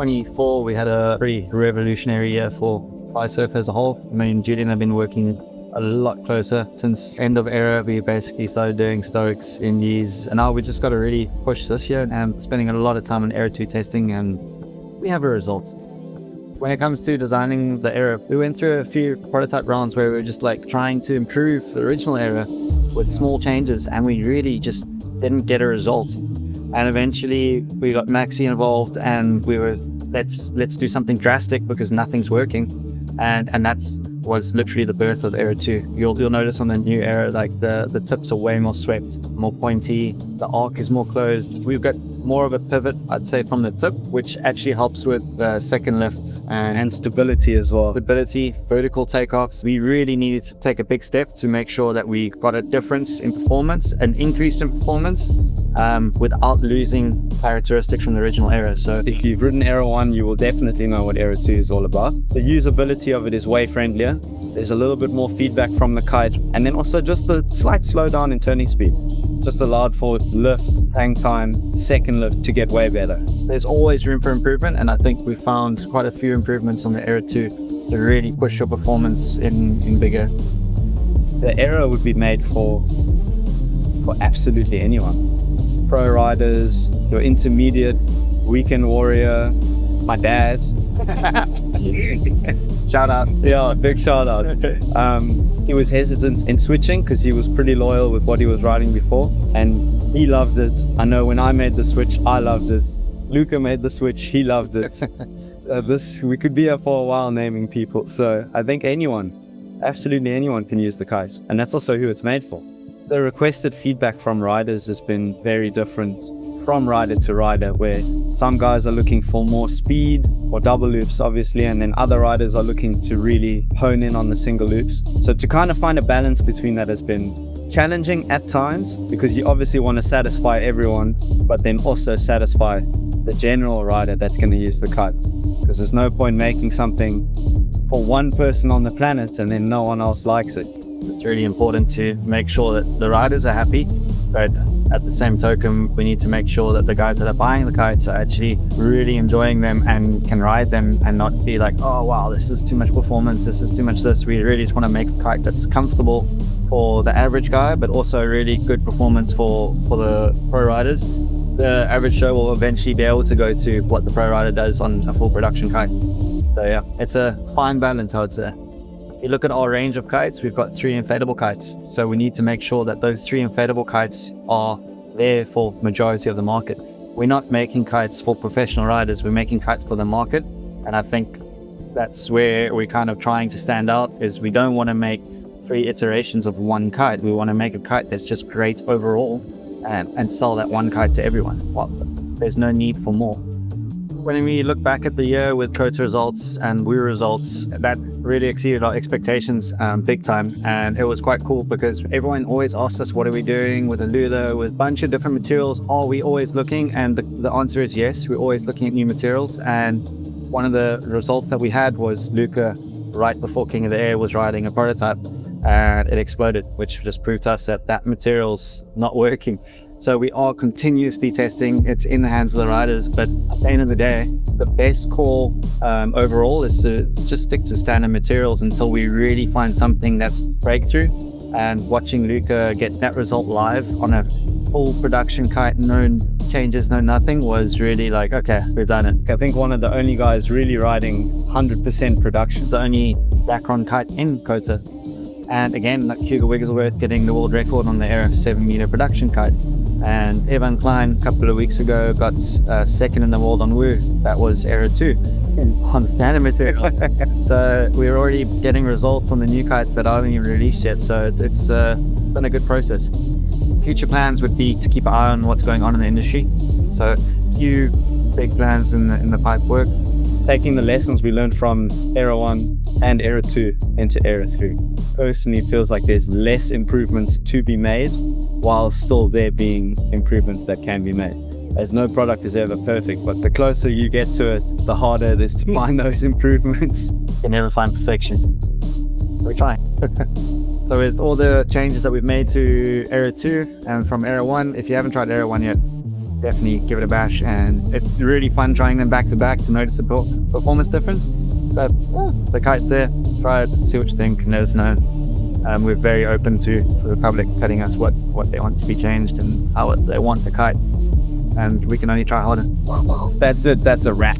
2024, we had a pretty revolutionary year for FLYSURFER as a whole. Me and Julian have been working a lot closer since end of ERA. We basically started doing Stoics, Indies, and now we just got to really push this year and spending a lot of time on ERA² testing, and we have a result. When it comes to designing the ERA, we went through a few prototype rounds where we were just like trying to improve the original ERA with small changes, and we really just didn't get a result. And eventually we got Maxi involved, and we were let's do something drastic because nothing's working, and that was literally the birth of ERA². You'll notice on the new ERA, like the tips are way more swept, more pointy, the arc is more closed. We've got more of a pivot, I'd say, from the tip, which actually helps with second lifts and stability as well. Stability, vertical takeoffs. We really needed to take a big step to make sure that we got a difference in performance, an increase in performance, without losing characteristics from the original ERA. So if you've ridden ERA1, you will definitely know what ERA² is all about. The usability of it is way friendlier. There's a little bit more feedback from the kite, and then also just the slight slowdown in turning speed just allowed for lift, hang time, second lift to get way better. There's always room for improvement, and I think we found quite a few improvements on the ERA² to really push your performance in bigger. The ERA would be made for absolutely anyone. Pro riders, your intermediate, weekend warrior, my dad. Shout out. Yeah, big shout out. He was hesitant in switching because he was pretty loyal with what he was riding before, and he loved it. I know when I made the switch, I loved it. Luca made the switch, he loved it. We could be here for a while naming people. So I think anyone, absolutely anyone can use the kite, and that's also who it's made for. The requested feedback from riders has been very different from rider to rider, where some guys are looking for more speed or double loops, obviously, and then other riders are looking to really hone in on the single loops. So to kind of find a balance between that has been challenging at times, because you obviously want to satisfy everyone, but then also satisfy the general rider that's going to use the kite. Because there's no point making something for one person on the planet and then no one else likes it. It's really important to make sure that the riders are happy, but at the same token, we need to make sure that the guys that are buying the kites are actually really enjoying them and can ride them and not be like, oh wow, this is too much performance, this is too much this. We really just want to make a kite that's comfortable for the average guy, but also really good performance for the pro riders. The average show will eventually be able to go to what the pro rider does on a full production kite. So yeah, it's a fine balance, I would say. If you look at our range of kites, we've got 3 inflatable kites. So we need to make sure that those 3 inflatable kites are there for majority of the market. We're not making kites for professional riders, we're making kites for the market. And I think that's where we're kind of trying to stand out, is we don't want to make 3 iterations of one kite. We want to make a kite that's just great overall and sell that one kite to everyone. Well, there's no need for more. When we look back at the year with Kota results and Woo results, that really exceeded our expectations big time. And it was quite cool because everyone always asked us, what are we doing with the Lula, with a bunch of different materials? Are we always looking? And the answer is yes, we're always looking at new materials. And one of the results that we had was Luca, right before King of the Air, was riding a prototype and it exploded, which just proved to us that material's not working. So we are continuously testing. It's in the hands of the riders, but at the end of the day, the best call overall is to just stick to standard materials until we really find something that's breakthrough. And watching Luca get that result live on a full production kite, no changes, no nothing, was really like, okay, we've done it. I think one of the only guys really riding 100% production. The only Dacron kite in Kota. And again, like Hugo Wigglesworth getting the world record on the ERA 7-meter production kite. And Evan Klein a couple of weeks ago got second in the world on Woo. That was ERA² on standard material. So we're already getting results on the new kites that aren't even released yet. So it's been a good process. Future plans would be to keep an eye on what's going on in the industry. So a few big plans in the pipe work. Taking the lessons we learned from ERA1 and ERA² into ERA3. Personally, it feels like there's less improvements to be made, while still there being improvements that can be made. As no product is ever perfect, but the closer you get to it, the harder it is to find those improvements. You can never find perfection. We're trying. So with all the changes that we've made to ERA² and from ERA1, if you haven't tried ERA1 yet, definitely give it a bash. And it's really fun trying them back to back to notice the performance difference. But the kite's there, try it, see what you think, and let us know. We're very open to for the public telling us what they want to be changed and how they want the kite. And we can only try harder. That's it. That's a wrap.